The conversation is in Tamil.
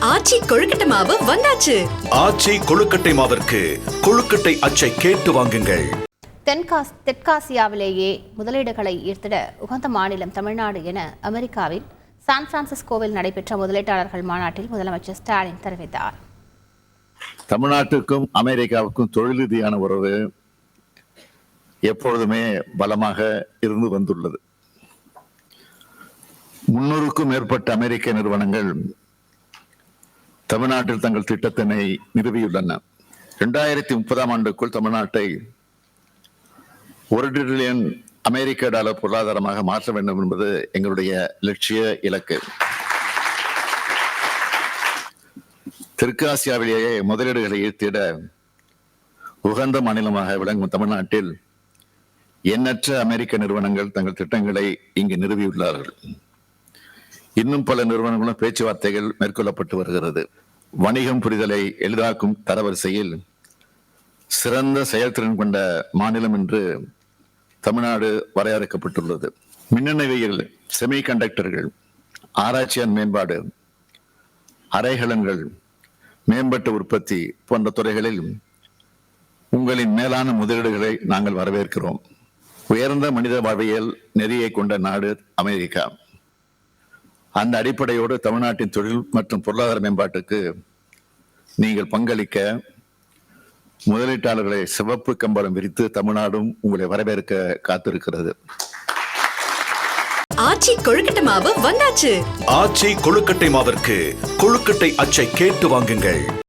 ஆச்சி கொழுக்கட்டை மாவு வந்தாச்சு. ஆச்சி கொழுக்கட்டை மாவிற்கு கொழுக்கட்டை அச்சை கேட்டு வாங்குங்கள். தெற்காசியாவிலேயே முதலீடுகளை ஈர்த்திட உகந்த மாநிலம் தமிழ்நாடு என அமெரிக்காவில் சான் பிரான்சிஸ்கோவில் நடைபெற்ற முதலீட்டாளர்கள் மாநாட்டில் முதலமைச்சர் ஸ்டாலின் தெரிவித்தார். தமிழ்நாட்டுக்கும் அமெரிக்காவுக்கும் தொழில் ரீதியான உறவு எப்பொழுதுமே பலமாக இருந்து வந்துள்ளது. 300க்கும் மேற்பட்ட அமெரிக்க நிறுவனங்கள் தமிழ்நாட்டில் தங்கள் திட்டத்தினை நிறுவியுள்ளன. 2030ஆம் ஆண்டுக்குள் தமிழ்நாட்டை $1 டிரில்லியன் அமெரிக்க டாலர் பொருளாதாரமாக மாற்ற வேண்டும் என்பது எங்களுடைய லட்சிய இலக்கு. தெற்கு ஆசியாவிலேயே முதலீடுகளை ஈர்த்திட உகந்த மாநிலமாக விளங்கும் தமிழ்நாட்டில் எண்ணற்ற அமெரிக்க நிறுவனங்கள் தங்கள் திட்டங்களை இங்கு நிறுவியுள்ளார்கள். இன்னும் பல நிறுவனங்களும் பேச்சுவார்த்தைகள் மேற்கொள்ளப்பட்டு வருகிறது. வணிகம் புரிதலை எளிதாக்கும் தரவரிசையில் சிறந்த செயல்திறன் கொண்ட மாநிலம் என்று தமிழ்நாடு வரையறுக்கப்பட்டுள்ளது. மின்னணுவியல், செமிகண்டக்டர்கள், ஆராய்ச்சியான் மேம்பாடு, அரைகலன்கள், மேம்பட்ட உற்பத்தி போன்ற துறைகளில் உங்களின் மேலான முதலீடுகளை நாங்கள் வரவேற்கிறோம். உயர்ந்த மனித வாழ்வியல் நெறியை கொண்ட நாடு அமெரிக்கா. அந்த அடிப்படையோடு தமிழ்நாட்டின் தொழில் மற்றும் பொருளாதார மேம்பாட்டுக்கு நீங்கள் பங்களிக்க முதலீட்டாளர்களை சிவப்பு கம்பளம் விரித்து தமிழ்நாடும் உங்களை வரவேற்க காத்திருக்கிறது. ஆச்சி கொழுக்கட்டை மாவு வந்தாச்சு. ஆச்சி கொழுக்கட்டை மாவிற்கு கொழுக்கட்டை அச்சை கேட்டு வாங்குங்கள்.